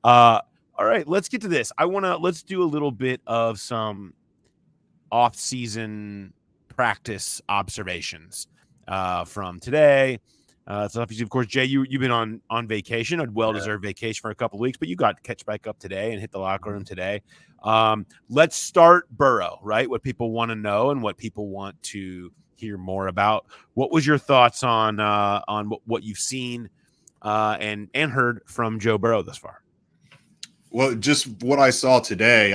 All right, let's get to this. Let's do a little bit of some off-season practice observations from today. So obviously, of course, Jay, you've been on vacation, a well-deserved vacation for a couple of weeks, but you got to catch back up today and hit the locker room today. Let's start Burrow, right? What people want to know and what people want to hear more about. What was your thoughts on what you've seen and heard from Joe Burrow thus far? Well, just what I saw today,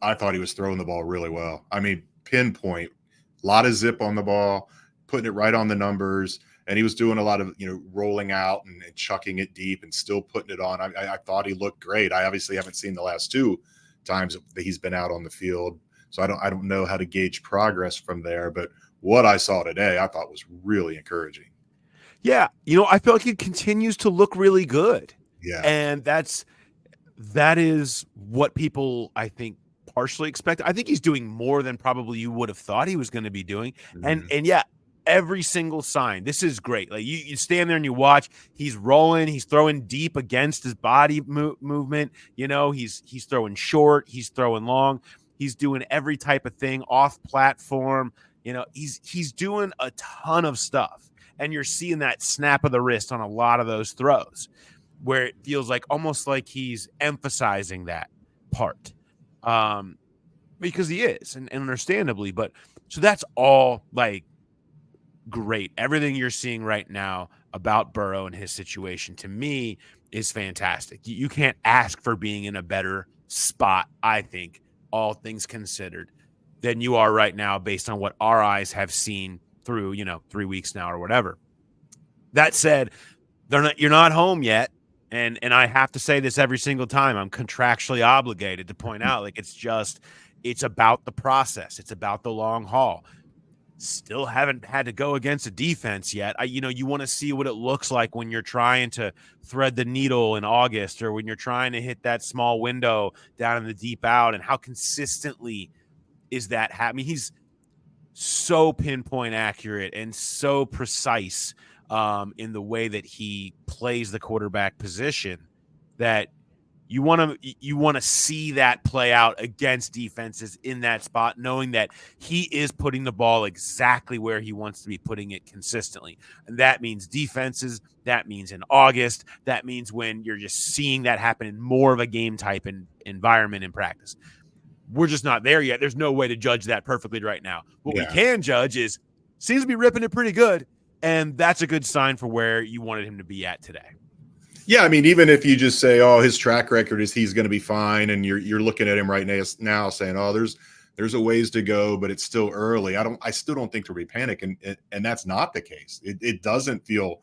I thought he was throwing the ball really well. I mean, pinpoint, a lot of zip on the ball, putting it right on the numbers, and he was doing a lot of rolling out and chucking it deep and still putting it on. I thought he looked great. I obviously haven't seen the last two times that he's been out on the field, so I don't know how to gauge progress from there. But what I saw today, I thought was really encouraging. Yeah, I feel like he continues to look really good. Yeah, And that is what people, I think, partially expect. I think he's doing more than probably you would have thought he was going to be doing. And yeah, every single sign. This is great. Like you stand there and you watch. He's rolling. He's throwing deep against his body movement. He's throwing short. He's throwing long. He's doing every type of thing off platform. He's doing a ton of stuff. And you're seeing that snap of the wrist on a lot of those throws, where it feels like almost like he's emphasizing that part, because he is, and understandably. But so that's all like great. Everything you're seeing right now about Burrow and his situation, to me, is fantastic. You can't ask for being in a better spot, I think, all things considered, than you are right now based on what our eyes have seen through 3 weeks now or whatever. That said, you're not home yet. And I have to say this every single time. I'm contractually obligated to point out, like, it's about the process. It's about the long haul. Still haven't had to go against a defense yet. You want to see what it looks like when you're trying to thread the needle in August, or when you're trying to hit that small window down in the deep out, and how consistently is that happening. He's so pinpoint accurate and so precise in the way that he plays the quarterback position, that you want to see that play out against defenses in that spot, knowing that he is putting the ball exactly where he wants to be putting it consistently. And that means defenses, that means in August, that means when you're just seeing that happen in more of a game type and environment in practice. We're just not there yet. There's no way to judge that perfectly right now. What we can judge is seems to be ripping it pretty good, and that's a good sign for where you wanted him to be at today. Yeah, I mean, even if you just say, "Oh, his track record is he's going to be fine," and you're looking at him right now saying, "Oh, there's a ways to go, but it's still early." I still don't think to be panic, and that's not the case. It doesn't feel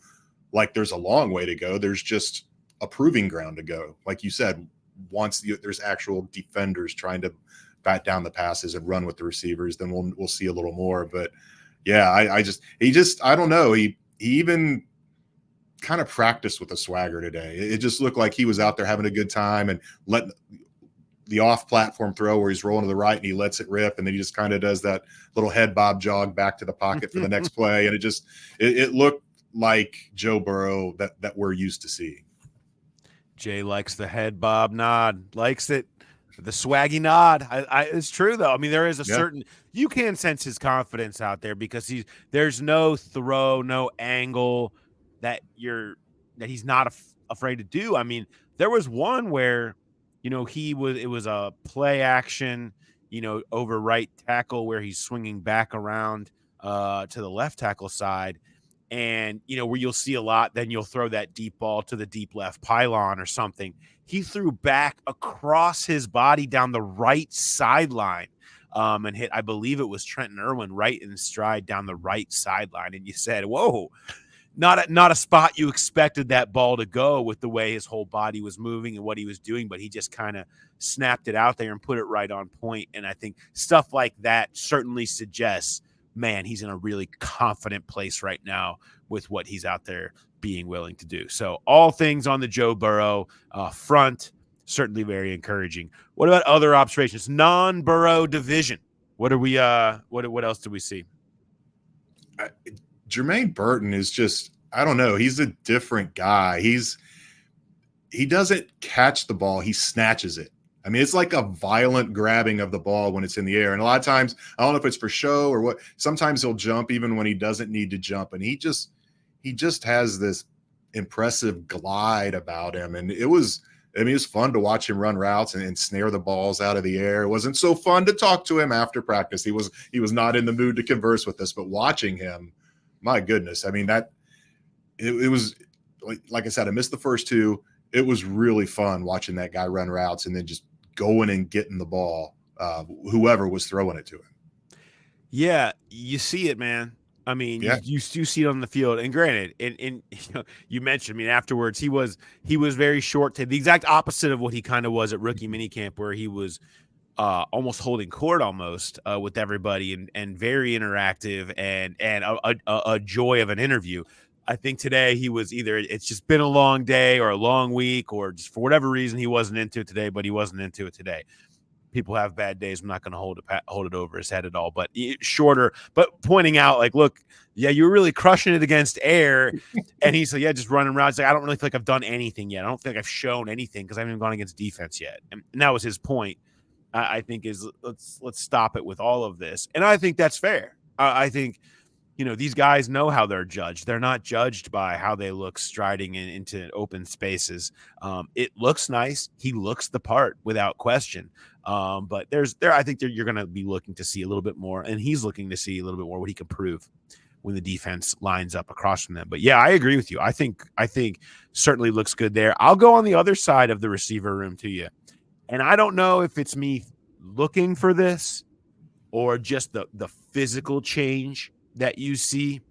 like there's a long way to go. There's just a proving ground to go, like you said. Once there's actual defenders trying to bat down the passes and run with the receivers, then we'll see a little more. But yeah, I don't know. He even kind of practiced with a swagger today. It just looked like he was out there having a good time and letting the off-platform throw where he's rolling to the right and he lets it rip, and then he just kind of does that little head bob jog back to the pocket for the next play, and it looked like Joe Burrow that we're used to seeing. Jay likes the head bob nod, likes it, the swaggy nod. It's true though. I mean, there is a certain, you can sense his confidence out there, because there's no throw, no angle that he's not afraid to do. I mean, there was one where, it was a play action, over right tackle, where he's swinging back around to the left tackle side. And, where you'll see a lot, then you'll throw that deep ball to the deep left pylon or something. He threw back across his body down the right sideline and hit, I believe it was Trenton Irwin, right in stride down the right sideline. And you said, whoa, not a spot you expected that ball to go, with the way his whole body was moving and what he was doing, but he just kind of snapped it out there and put it right on point. And I think stuff like that certainly suggests, man, he's in a really confident place right now with what he's out there being willing to do. So all things on the Joe Burrow front, certainly very encouraging. What about other observations? Non-Burrow division. What are we? What else do we see? Jermaine Burton is just, I don't know. He's a different guy. He's he doesn't catch the ball, he snatches it. I mean, it's like a violent grabbing of the ball when it's in the air. And a lot of times, I don't know if it's for show or what, sometimes he'll jump even when he doesn't need to jump. And he just has this impressive glide about him. And it was fun to watch him run routes and snare the balls out of the air. It wasn't so fun to talk to him after practice. He was not in the mood to converse with us, but watching him, my goodness. I mean, it was like I said, I missed the first two. It was really fun watching that guy run routes and then just going and getting the ball, whoever was throwing it to him. Yeah, you see it, man. I mean, Yeah. you do see it on the field. And granted, you mentioned, I mean, afterwards he was very short, the exact opposite of what he kind of was at rookie minicamp, where he was almost holding court almost with everybody and very interactive and a joy of an interview. I think today he was either it's just been a long day or a long week, or just for whatever reason he wasn't into it today, but he wasn't into it today. People have bad days. I'm not going to hold it over his head at all, but shorter, but pointing out like, look, yeah, you're really crushing it against air. And he's like, yeah, just running around. He's like, I don't really feel like I've done anything yet. I don't think I've shown anything because I haven't even gone against defense yet. And that was his point. I think is let's stop it with all of this. And I think that's fair. I think, these guys know how they're judged. They're not judged by how they look striding into open spaces. It looks nice. He looks the part without question. But I think you're going to be looking to see a little bit more, and he's looking to see a little bit more what he can prove when the defense lines up across from them. But yeah, I agree with you. I think certainly looks good there. I'll go on the other side of the receiver room to you. And I don't know if it's me looking for this or just the physical change that you see.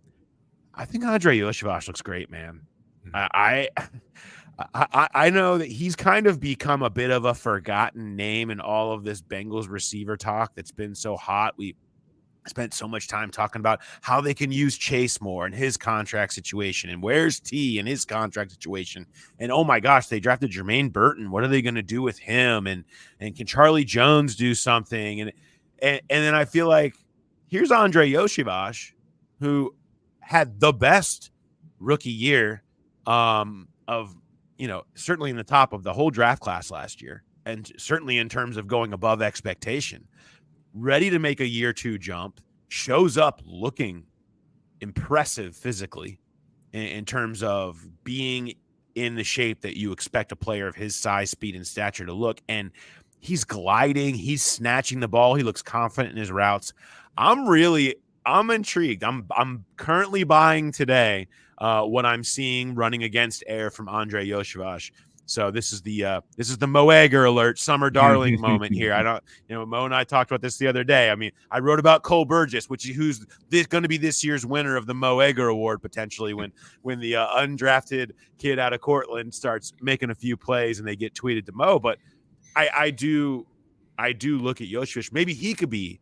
I think Andre Iosivas looks great, man. I know that he's kind of become a bit of a forgotten name in all of this Bengals receiver talk that's been so hot. We spent so much time talking about how they can use Chase more and his contract situation, and where's T and his contract situation. And oh my gosh, they drafted Jermaine Burton. What are they going to do with him? And can Charlie Jones do something? And then I feel like here's Andre Iosivas, who had the best rookie year of, certainly in the top of the whole draft class last year, and certainly in terms of going above expectation, ready to make a year two jump, shows up looking impressive physically in terms of being in the shape that you expect a player of his size, speed, and stature to look. And he's gliding, he's snatching the ball, he looks confident in his routes. I'm intrigued. I'm currently buying today what I'm seeing running against air from Andre Iosivas. So this is the Mo Egger alert, summer darling moment here. I don't, Mo and I talked about this the other day. I mean, I wrote about Cole Burgess, who's going to be this year's winner of the Mo Egger Award potentially when the undrafted kid out of Cortland starts making a few plays and they get tweeted to Mo. But I do look at Iosivas. Maybe he could be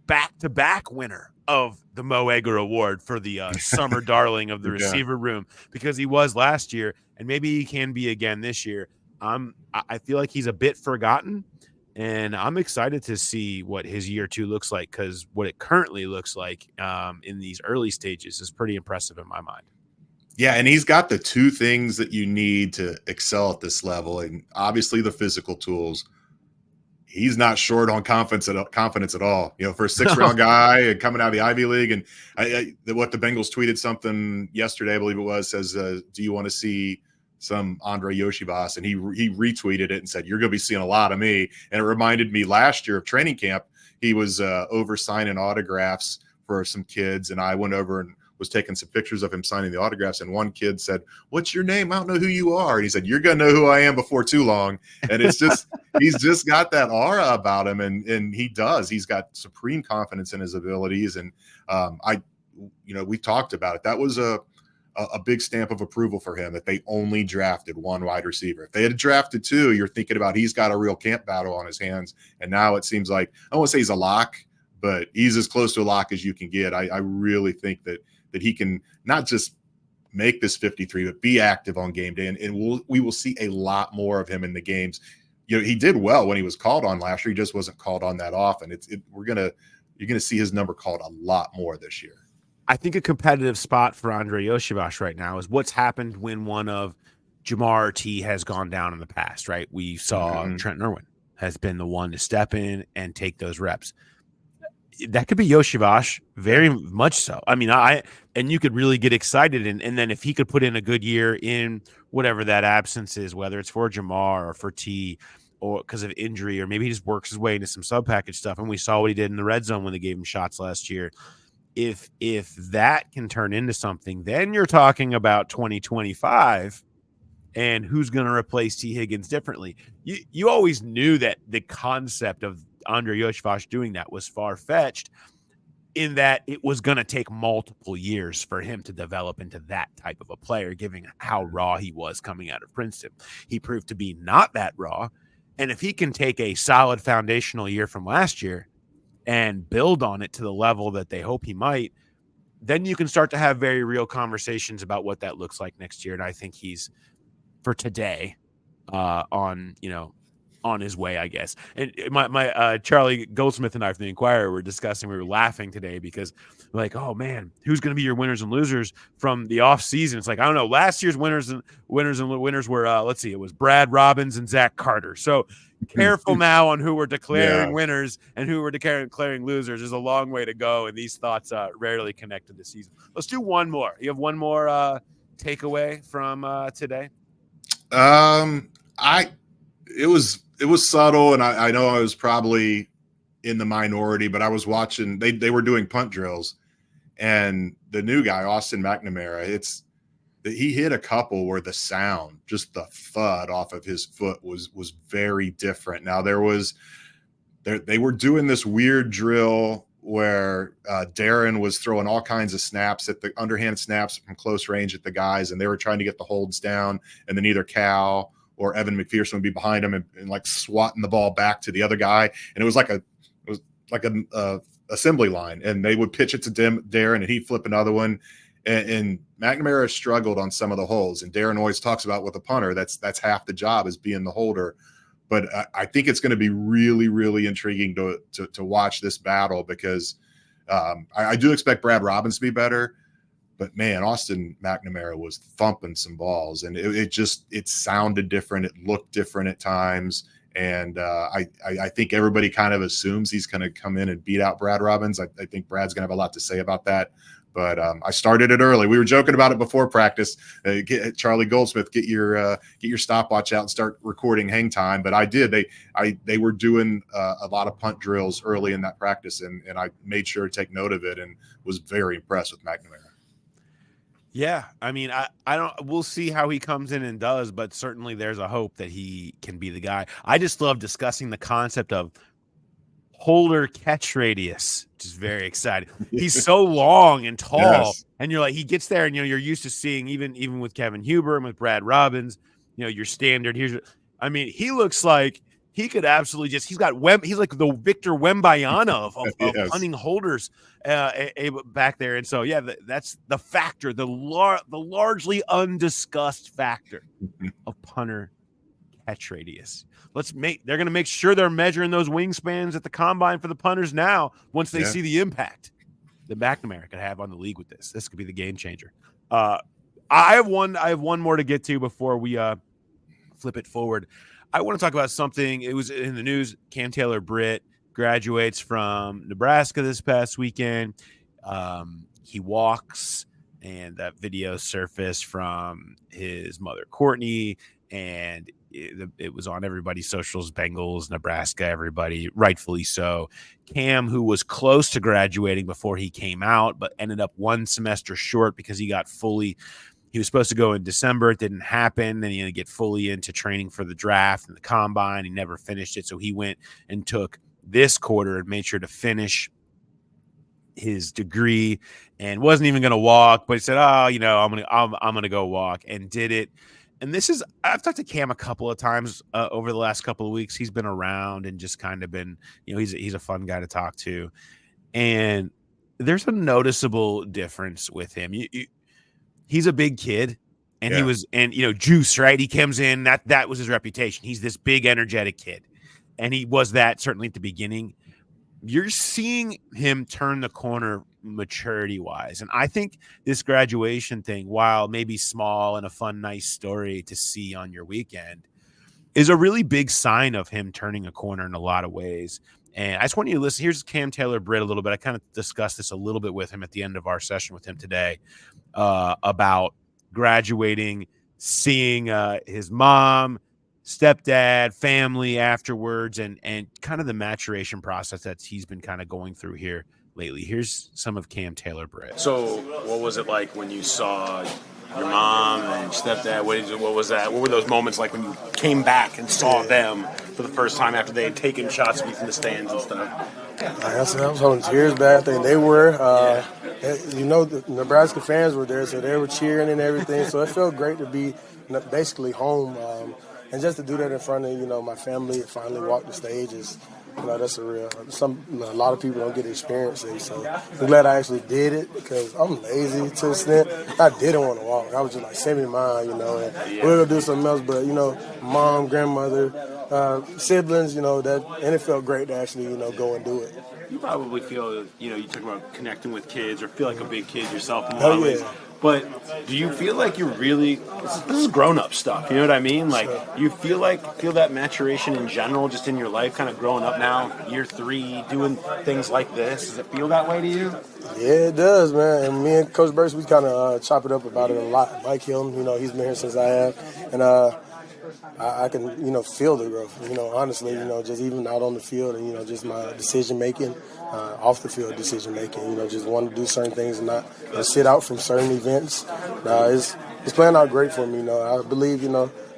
back-to-back winner of the Mo Egger Award for the summer darling of the receiver room, because he was last year, and maybe he can be again this year. I feel like he's a bit forgotten, and I'm excited to see what his year two looks like, because what it currently looks like in these early stages is pretty impressive in my mind. Yeah, and he's got the two things that you need to excel at this level, and obviously the physical tools. He's not short on confidence at all. For a 6th-round guy and coming out of the Ivy League, and what the Bengals tweeted something yesterday, I believe it was, says, "Do you want to see some Andre Iosivas?" And he retweeted it and said, "You're going to be seeing a lot of me." And it reminded me last year of training camp. He was over signing autographs for some kids, and I went over and was taking some pictures of him signing the autographs, and one kid said, "What's your name? I don't know who you are." And he said, "You're going to know who I am before too long." And it's just, he's just got that aura about him, and he does. He's got supreme confidence in his abilities, and we talked about it. That was a big stamp of approval for him, that they only drafted one wide receiver. If they had drafted two, you're thinking about he's got a real camp battle on his hands, and now it seems like, I don't want to say he's a lock, but he's as close to a lock as you can get. I really think that he can not just make this 53, but be active on game day. And we will see a lot more of him in the games. He did well when he was called on last year. He just wasn't called on that often. You're going to see his number called a lot more this year. I think a competitive spot for Andre Iosivas right now is what's happened when one of Jamar T has gone down in the past, right? We saw Trent Irwin has been the one to step in and take those reps. That could be Iosivas, very much so. I mean, and you could really get excited, and then if he could put in a good year in whatever that absence is, whether it's for Jamar or for T, or because of injury, or maybe he just works his way into some sub package stuff. And we saw what he did in the red zone when they gave him shots last year. If that can turn into something, then you're talking about 2025 and who's going to replace T. Higgins differently. You always knew that the concept of Andre Iosivas doing that was far-fetched, in that it was going to take multiple years for him to develop into that type of a player, given how raw he was coming out of Princeton. He proved to be not that raw, and if he can take a solid foundational year from last year and build on it to the level that they hope he might, then you can start to have very real conversations about what that looks like next year. And I think he's, for today, on his way, I guess. And my Charlie Goldsmith and I from the Inquirer were discussing, we were laughing today because we're like, oh man, who's going to be your winners and losers from the off season? It's like, I don't know. Last year's winners were, let's see, it was Brad Robbins and Zach Carter. So careful now on who we're declaring winners and who we're declaring losers. There's a long way to go, and these thoughts rarely connect to the season. Let's do one more. You have one more takeaway from today? It was subtle, and I know I was probably in the minority, but I was watching. They were doing punt drills, and the new guy, Austin McNamara, he hit a couple where the sound, just the thud off of his foot was very different. Now they were doing this weird drill where Darren was throwing all kinds of snaps at the underhand snaps from close range at the guys, and they were trying to get the holds down, and then either Cal or Evan McPherson would be behind him and like swatting the ball back to the other guy. And it was like a assembly line, and they would pitch it to Darren, and he'd flip another one. And McNamara struggled on some of the holds. And Darren always talks about with a punter, that's half the job, is being the holder. But I think it's going to be really, really intriguing to watch this battle, because I do expect Brad Robbins to be better. But man, Austin McNamara was thumping some balls, and it sounded different. It looked different at times. And I think everybody kind of assumes he's going to come in and beat out Brad Robbins. I think Brad's going to have a lot to say about that. But I started it early. We were joking about it before practice. Charlie Goldsmith, get your stopwatch out and start recording hang time. But I did. They were doing a lot of punt drills early in that practice, and I made sure to take note of it and was very impressed with McNamara. Yeah, I mean, we'll see how he comes in and does, but certainly there's a hope that he can be the guy. I just love discussing the concept of holder catch radius, which is very exciting. He's so long and tall, and you're like, he gets there, and you're used to seeing even with Kevin Huber and with Brad Robbins, your standard. He looks like he could absolutely he's like the Victor Wembanyama of hunting holders back there. And so, yeah, that's the factor, the largely undiscussed factor of punter catch radius. They're going to make sure they're measuring those wingspans at the combine for the punters now, once they see the impact that McNamara could have on the league with this. This could be the game changer. I have one more to get to before we flip it forward. I want to talk about something. It was in the news. Cam Taylor-Britt graduates from Nebraska this past weekend. He walks, and that video surfaced from his mother, Courtney, and it was on everybody's socials, Bengals, Nebraska, everybody, rightfully so. Cam, who was close to graduating before he came out, but ended up one semester short because he was supposed to go in December. It didn't happen. Then he had to get fully into training for the draft and the combine. He never finished it. So he went and took this quarter and made sure to finish his degree and wasn't even going to walk, but he said, I'm going to go walk, and did it. And I've talked to Cam a couple of times over the last couple of weeks. He's been around and just kind of been, he's a fun guy to talk to. And there's a noticeable difference with him. He's a big kid, and he was, and juice, right? He comes in, that was his reputation. He's this big, energetic kid, and he was that certainly at the beginning. you're seeing him turn the corner maturity wise. And I think this graduation thing, while maybe small and a fun, nice story to see on your weekend, is a really big sign of him turning a corner in a lot of ways. And I just want you to listen. Here's Cam Taylor-Britt a little bit. I kind of discussed this a little bit with him at the end of our session with him today about graduating, seeing his mom, stepdad, family afterwards, and kind of the maturation process that he's been kind of going through here lately. Here's some of Cam Taylor-Britt. So what was it like when you saw your mom and stepdad? What was that? What were those moments like when you came back and saw them for the first time after they had taken shots of you from the stands and stuff? I was holding tears back. I think they were. The Nebraska fans were there, so they were cheering and everything. So it felt great to be basically home. And just to do that in front of, my family, finally walk the stage is, that's a lot of people don't get to experience it. So I'm glad I actually did it because I'm lazy to an extent. I didn't want to walk. I was just like, send me mine, and we're going to do something else. But, mom, grandmother, siblings, and it felt great to actually, go and do it. You probably feel, you talk about connecting with kids or feel like a big kid yourself in a lot of ways. But do you feel like you're really, this is grown-up stuff, you know what I mean? Like, you feel that maturation in general just in your life, kind of growing up now, year 3, doing things like this? Does it feel that way to you? Yeah, it does, man. And me and Coach Burst, we kind of chop it up about it a lot. Like him, he's been here since I have. And I can, feel the growth, honestly, just even out on the field and, just my decision-making, off the field decision-making, just want to do certain things and not sit out from certain events. It's playing out great for me, I believe,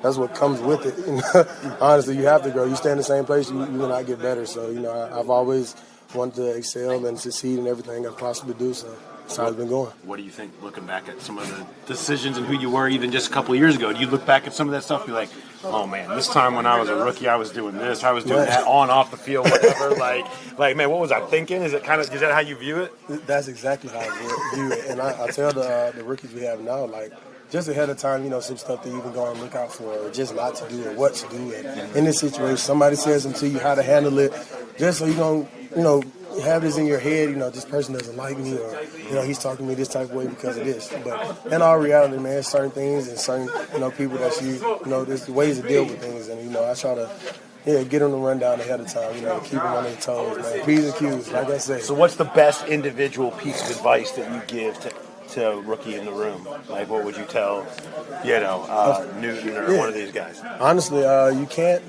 that's what comes with it. Honestly, you have to grow. You stay in the same place, you will not get better. So, I've always wanted to excel and succeed in everything I possibly do, so. That's how it's been going. What do you think, looking back at some of the decisions and who you were even just a couple of years ago? Do you look back at some of that stuff and be like, oh, man, this time when I was a rookie, I was doing this, I was doing that on, off the field, whatever. like, man, what was I thinking? Is that how you view it? That's exactly how I view it. And I tell the rookies we have now, just ahead of time, some stuff to even go and look out for or just not to do or what to do. And in this situation, somebody says something to you, how to handle it, just so you don't, have this in your head, this person doesn't like me or, he's talking to me this type of way because of this. But in all reality, man, certain things and certain, people that there's ways to deal with things. And, I try to, get them to run down ahead of time, to keep them on their toes, man. P's and Q's, like I say. So what's the best individual piece of advice that you give to a rookie in the room? Like, what would you tell, Newton or one of these guys? Honestly, you can't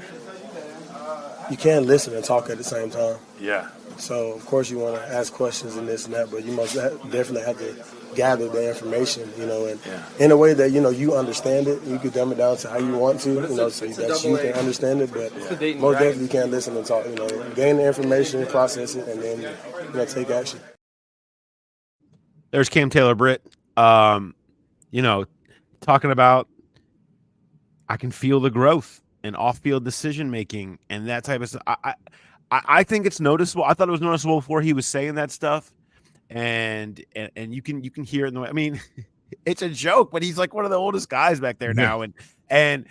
listen and talk at the same time. Yeah. So, of course, you want to ask questions and this and that, but you most definitely have to gather the information, and in a way that, you understand it. You can dumb it down to how you want to, so that you can understand it, but most definitely you can't listen and talk, gain the information, process it, and then, take action. There's Cam Taylor-Britt, talking about I can feel the growth and off-field decision-making and that type of stuff. I think it's noticeable. I thought it was noticeable before he was saying that stuff, and you can hear it in the way. I mean, it's a joke, but he's like one of the oldest guys back there now, and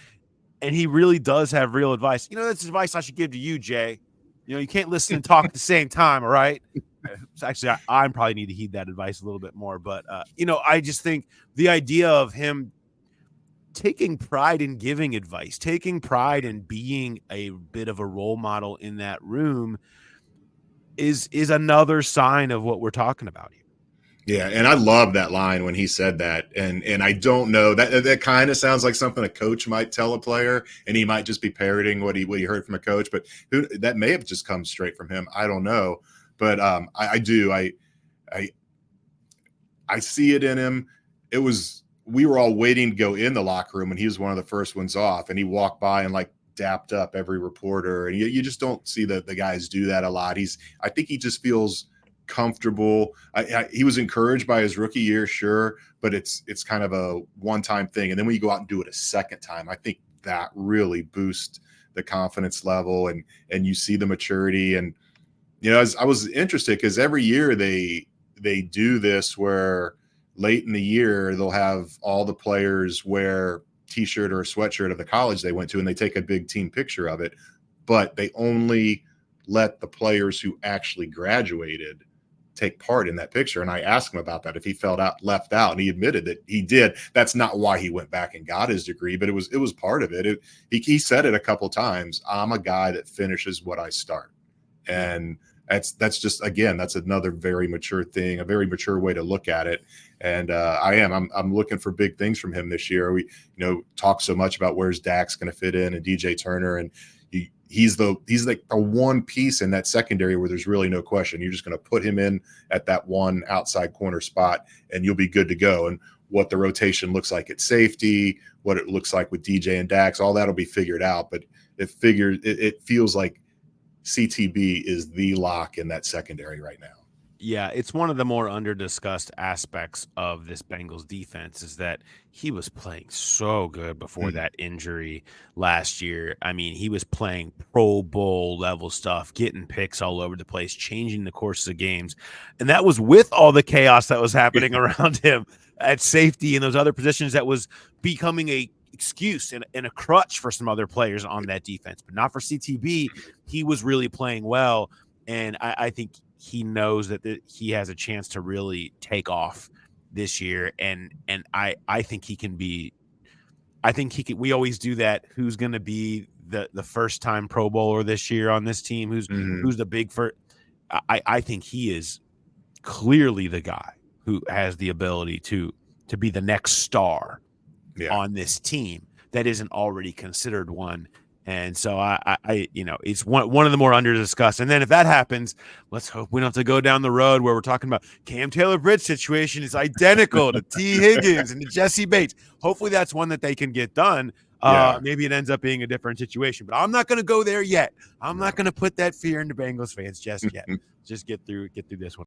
he really does have real advice. That's advice I should give to you, Jay. You can't listen and talk at the same time. All right. So actually, I probably need to heed that advice a little bit more. But I just think the idea of him taking pride in giving advice, taking pride in being a bit of a role model in that room is another sign of what we're talking about here. Yeah, and I love that line when he said that. And I don't know, that kind of sounds like something a coach might tell a player, and he might just be parroting what he heard from a coach, but that may have just come straight from him. I don't know. But I do. I see it in him. We were all waiting to go in the locker room, and he was one of the first ones off, and he walked by and dapped up every reporter. And you just don't see the guys do that a lot. I think he just feels comfortable. He was encouraged by his rookie year, sure, but it's kind of a one-time thing. And then when you go out and do it a second time, I think that really boosts the confidence level, and you see the maturity. And, I was interested because every year they do this where late in the year, they'll have all the players wear T-shirt or a sweatshirt of the college they went to, and they take a big team picture of it, but they only let the players who actually graduated take part in that picture. And I asked him about that, if he felt left out, and he admitted that he did. That's not why he went back and got his degree, but it was part of it. He said it a couple of times. I'm a guy that finishes what I start. And that's just, again, that's another very mature thing, a very mature way to look at it. And I'm looking for big things from him this year. We, talk so much about where's Dak's going to fit in, and DJ Turner, and he's like the one piece in that secondary where there's really no question. You're just going to put him in at that one outside corner spot, and you'll be good to go. And what the rotation looks like at safety, what it looks like with DJ and Dax, all that'll be figured out. But it feels like CTB is the lock in that secondary right now. Yeah, it's one of the more under-discussed aspects of this Bengals defense is that he was playing so good before that injury last year. I mean, he was playing Pro Bowl level stuff, getting picks all over the place, changing the courses of games. And that was with all the chaos that was happening around him at safety and those other positions that was becoming a excuse and a crutch for some other players on that defense, but not for CTB. He was really playing well, and I think he knows that he has a chance to really take off this year, and I think he can be. I think he can. We always do that. Who's going to be the first time Pro Bowler this year on this team? Who's the big first? I think he is clearly the guy who has the ability to be the next star on this team that isn't already considered one. And so I it's one of the more under discussed. And then if that happens, let's hope we don't have to go down the road where we're talking about Cam Taylor-Britt situation is identical to T. Higgins and to Jesse Bates. Hopefully that's one that they can get done. Maybe it ends up being a different situation, but I'm not going to go there yet. I'm not going to put that fear into Bengals fans just yet. Just get through this one.